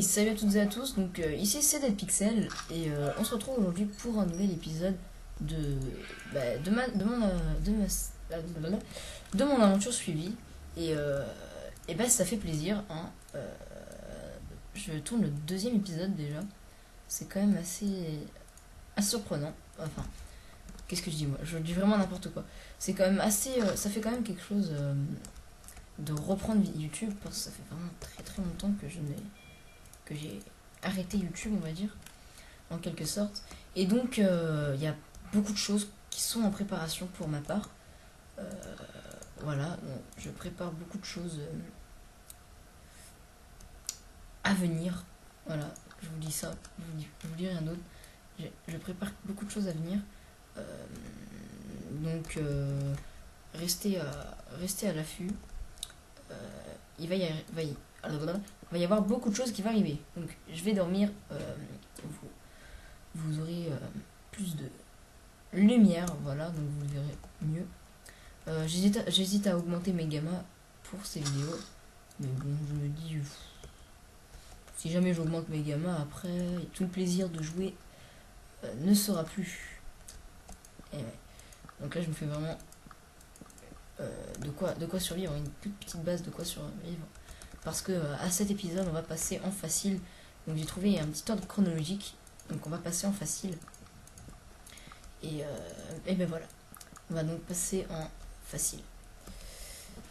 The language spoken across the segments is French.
salut à toutes et à tous, donc ici c'est Dead Pixel et on se retrouve aujourd'hui pour un nouvel épisode de, de mon aventure suivie et bah ça fait plaisir hein. Je tourne le deuxième épisode déjà, c'est quand même assez surprenant, enfin qu'est-ce que je dis moi, je dis vraiment n'importe quoi, c'est quand même assez, ça fait quand même quelque chose de reprendre YouTube parce que ça fait vraiment très longtemps que j'ai arrêté YouTube, on va dire, en quelque sorte. Et donc, il y a beaucoup de choses qui sont en préparation pour ma part. Euh, voilà, bon, je prépare beaucoup de choses à venir. Voilà, je vous dis ça, je vous dis rien d'autre. Je prépare beaucoup de choses à venir. Euh, donc, restez à l'affût. Euh, il va y avoir beaucoup de choses qui vont arriver. Donc je vais dormir, vous aurez plus de lumière, voilà, donc vous verrez mieux. J'hésite à augmenter mes gammas pour ces vidéos, mais bon, je me dis, si jamais j'augmente mes gammas, après, tout le plaisir de jouer ne sera plus. Et ouais. Donc là, je me fais vraiment de quoi survivre, une toute petite base de quoi survivre. Parce que à cet épisode, on va passer en facile. Donc j'ai trouvé un petit ordre chronologique. Donc on va passer en facile. Et ben voilà. On va donc passer en facile.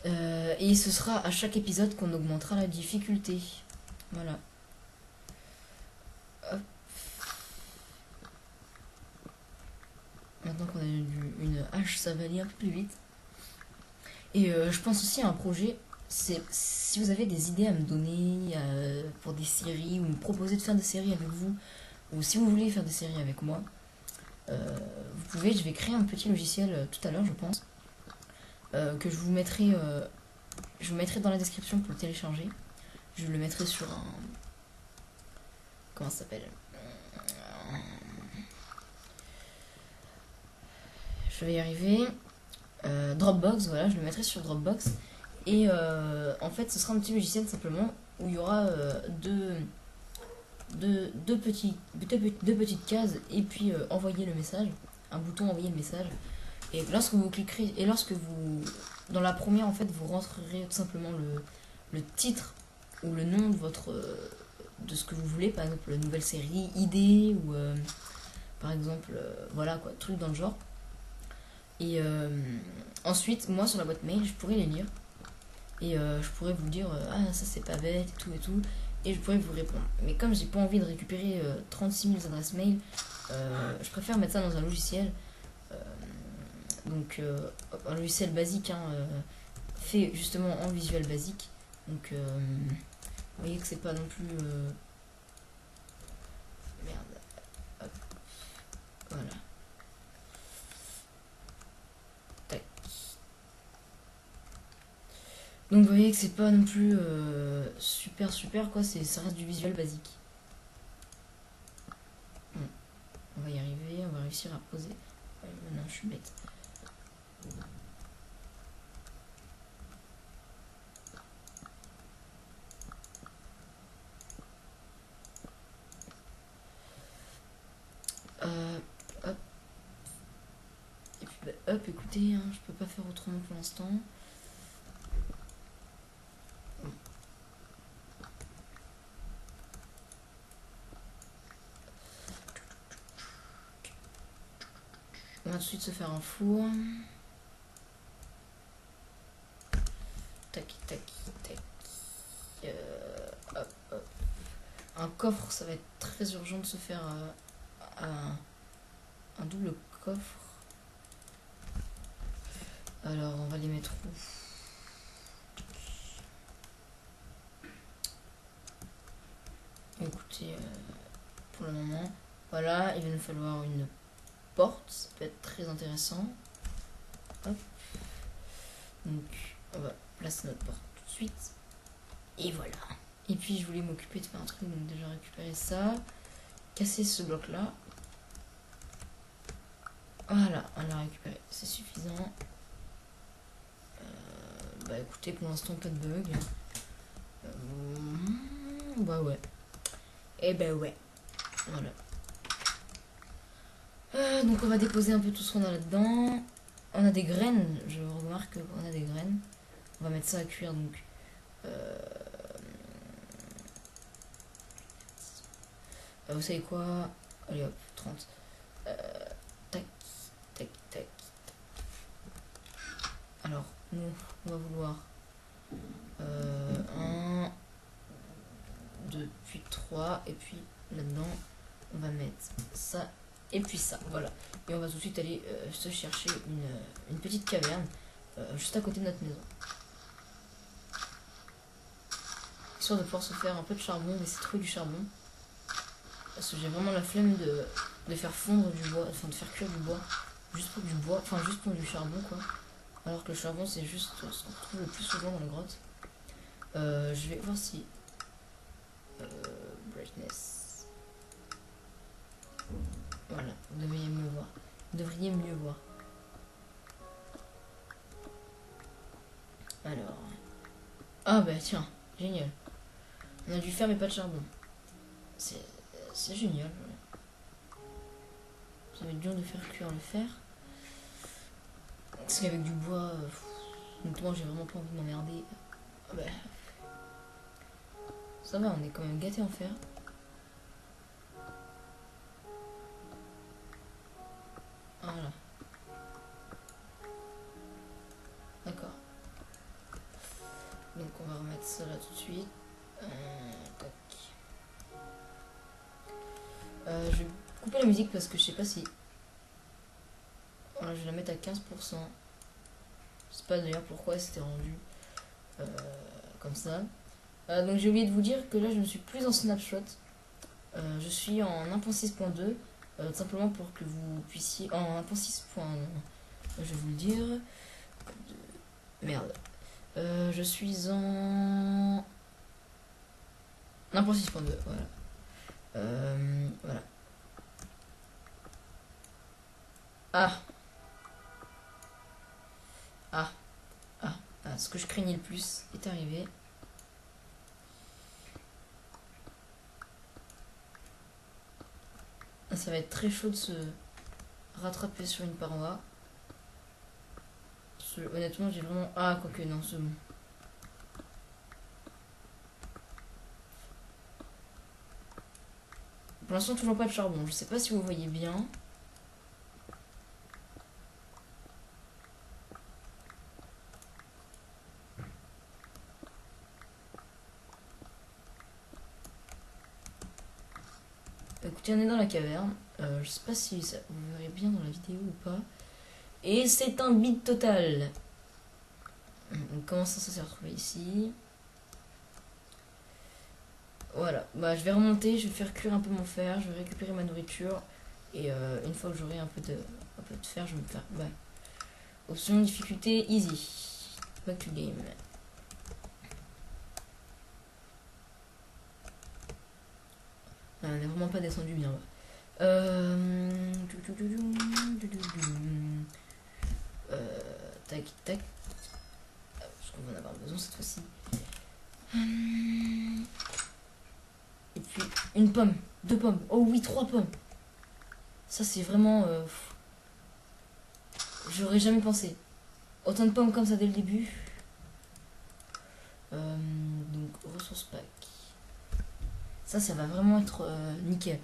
Et ce sera à chaque épisode qu'on augmentera la difficulté. Voilà. Hop. Maintenant qu'on a une hache, ça va aller un peu plus vite. Et je pense aussi à un projet. C'est si vous avez des idées à me donner pour des séries ou me proposer de faire des séries avec vous, ou si vous voulez faire des séries avec moi, vous pouvez. Je vais créer un petit logiciel tout à l'heure, je pense, que je vous mettrai dans la description pour le télécharger. Je le mettrai sur un, comment ça s'appelle, je vais y arriver, Dropbox, voilà, je le mettrai sur Dropbox. Et en fait, ce sera un petit logiciel simplement où il y aura deux petites cases et puis envoyer le message, un bouton envoyer le message. Et lorsque vous cliquerez, et lorsque vous, dans la première en fait, vous rentrerez tout simplement le titre ou le nom de de ce que vous voulez, par exemple nouvelle série, idée ou par exemple voilà quoi, truc dans le genre. Et ensuite, moi sur la boîte mail, je pourrais les lire. Et je pourrais vous dire ah ça c'est pas bête et tout et je pourrais vous répondre. Mais comme j'ai pas envie de récupérer 36 000 adresses mail, je préfère mettre ça dans un logiciel. Euh, donc un logiciel basique hein, fait justement en Visual Basic. Donc vous voyez que c'est pas non plus merde. Hop. Voilà. Donc vous voyez que c'est pas non plus super quoi, ça reste du visuel basique. Bon, on va y arriver, on va réussir à poser. Non, je suis bête. Hop. Et puis bah, hop, écoutez, hein, je peux pas faire autrement pour l'instant. On va tout de suite se faire un four. Tac. Hop. Un coffre, ça va être très urgent de se faire un double coffre. Alors, on va les mettre où? Écoutez, pour le moment, voilà, il va nous falloir une porte, ça peut être très intéressant. Hop. Donc, on va placer notre porte tout de suite. Et voilà. Et puis, je voulais m'occuper de faire un truc, donc déjà récupérer ça. Casser ce bloc-là. Voilà, on l'a récupéré, c'est suffisant. Bah écoutez, pour l'instant, pas de bug. Bah ouais. Et ben ouais. Voilà. Donc on va déposer un peu tout ce qu'on a là-dedans. On a des graines, je remarque qu'on a des graines. On va mettre ça à cuire donc. Vous savez quoi? Allez hop, 30. Tac, tac, tac. Alors, nous, on va vouloir 1, 2, puis 3. Et puis là-dedans, on va mettre ça et puis ça. Voilà. Et on va tout de suite aller se chercher une petite caverne juste à côté de notre maison. Histoire de pouvoir se faire un peu de charbon, mais c'est trop du charbon. Parce que j'ai vraiment la flemme de faire fondre du bois, enfin de faire cuire du bois. Juste pour du bois, enfin juste pour du charbon quoi. Alors que le charbon c'est juste ce qu'on trouve le plus souvent dans la grotte. Je vais voir si... brightness. Voilà, vous devriez mieux voir. Vous devriez mieux voir. Alors... Ah bah tiens, génial. On a du fer mais pas de charbon. C'est génial. Ça va être dur de faire cuire le fer. Parce qu'avec du bois, moi j'ai vraiment pas envie de m'emmerder. Ah bah, ça va, on est quand même gâté en fer. Voilà. D'accord. Donc on va remettre ça là tout de suite. Tac. Je vais couper la musique parce que je sais pas si... Voilà, je vais la mettre à 15%. Je sais pas d'ailleurs pourquoi c'était rendu comme ça. Donc j'ai oublié de vous dire que là je ne suis plus en snapshot. Je suis en 1.6.2. Simplement pour que vous puissiez... En 1.6. Je vais vous le dire. Merde. Je suis en 1.6.2. Voilà. Voilà. Ah. Ah. Ah. Ah. Ce que je craignais le plus est arrivé. Ça va être très chaud de se rattraper sur une paroi. Honnêtement, j'ai vraiment... Ah, quoique, non, c'est bon. Pour l'instant, toujours pas de charbon. Je sais pas si vous voyez bien. Écoutez, on est dans la caverne. Je sais pas si ça, vous verrez bien dans la vidéo ou pas. Et c'est un bide total. Donc, comment ça s'est retrouvé ici? Voilà. Bah, je vais remonter, je vais faire cuire un peu mon fer, je vais récupérer ma nourriture. Et une fois que j'aurai un peu de fer, je vais me faire... Ouais. Option difficulté easy. Back to game. Ah, on n'est vraiment pas descendu bien. Tac, tac. Parce qu'on va en avoir besoin cette fois-ci. Et puis, une pomme. 2 pommes. Oh oui, 3 pommes. Ça, c'est vraiment... J'aurais jamais pensé. Autant de pommes comme ça dès le début. Donc, ressources pack. Ça va vraiment être nickel.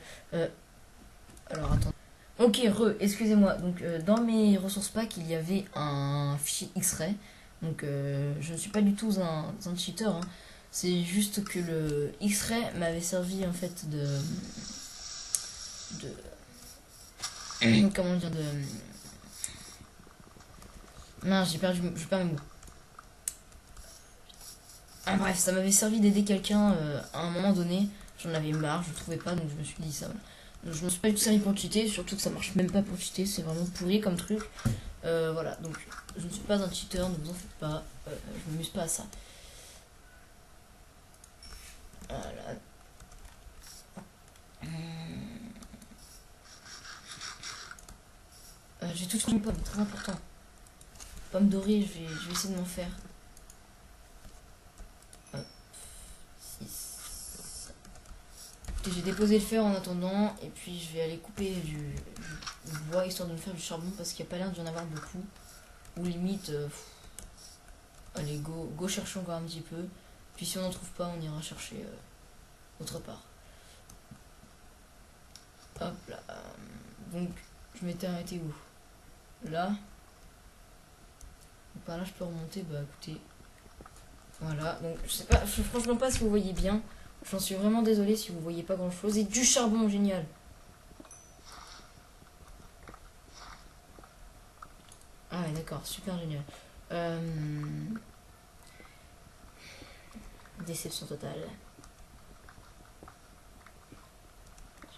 Alors, attends. Ok, excusez-moi. Donc, dans mes ressources pack, il y avait un fichier X-Ray. Donc, je ne suis pas du tout un cheater. Hein. C'est juste que le X-Ray m'avait servi en fait de comment dire, de... Non, j'ai perdu mes mots. Ah, bref, ça m'avait servi d'aider quelqu'un à un moment donné. J'en avais marre, je trouvais pas, donc je me suis dit ça. Donc, je me suis pas du tout servi pour cheater, surtout que ça marche même pas pour cheater, c'est vraiment pourri comme truc. Voilà, donc je ne suis pas un cheater, ne vous en faites pas, je m'amuse pas à ça. Voilà. J'ai tout une pomme, très important. Pomme dorée, je vais essayer de m'en faire. Hop. 6. Écoutez, j'ai déposé le fer en attendant. Et puis je vais aller couper du bois histoire de me faire du charbon parce qu'il n'y a pas l'air d'y en avoir beaucoup. Ou limite, allez, go cherchons encore un petit peu. Puis si on n'en trouve pas, on ira chercher autre part. Hop là. Donc, je m'étais arrêté où? Là. Donc, par là, je peux remonter. Bah écoutez. Voilà. Donc, je sais pas, franchement pas si vous voyez bien. J'en suis vraiment désolé si vous voyez pas grand chose. Et du charbon, génial. Ah ouais, d'accord, super génial. Déception totale.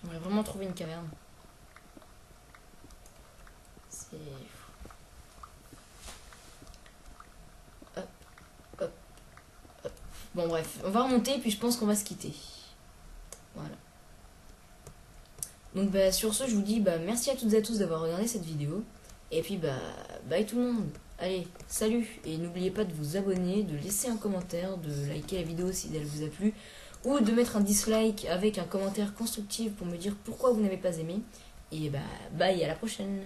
J'aimerais vraiment trouver une caverne. C'est... Hop, hop, hop. Bon bref, on va remonter puis je pense qu'on va se quitter. Voilà. Donc bah, sur ce, je vous dis merci à toutes et à tous d'avoir regardé cette vidéo. Et puis bye tout le monde. Allez, salut. Et n'oubliez pas de vous abonner, de laisser un commentaire, de liker la vidéo si elle vous a plu. Ou de mettre un dislike avec un commentaire constructif pour me dire pourquoi vous n'avez pas aimé. Et bye, à la prochaine.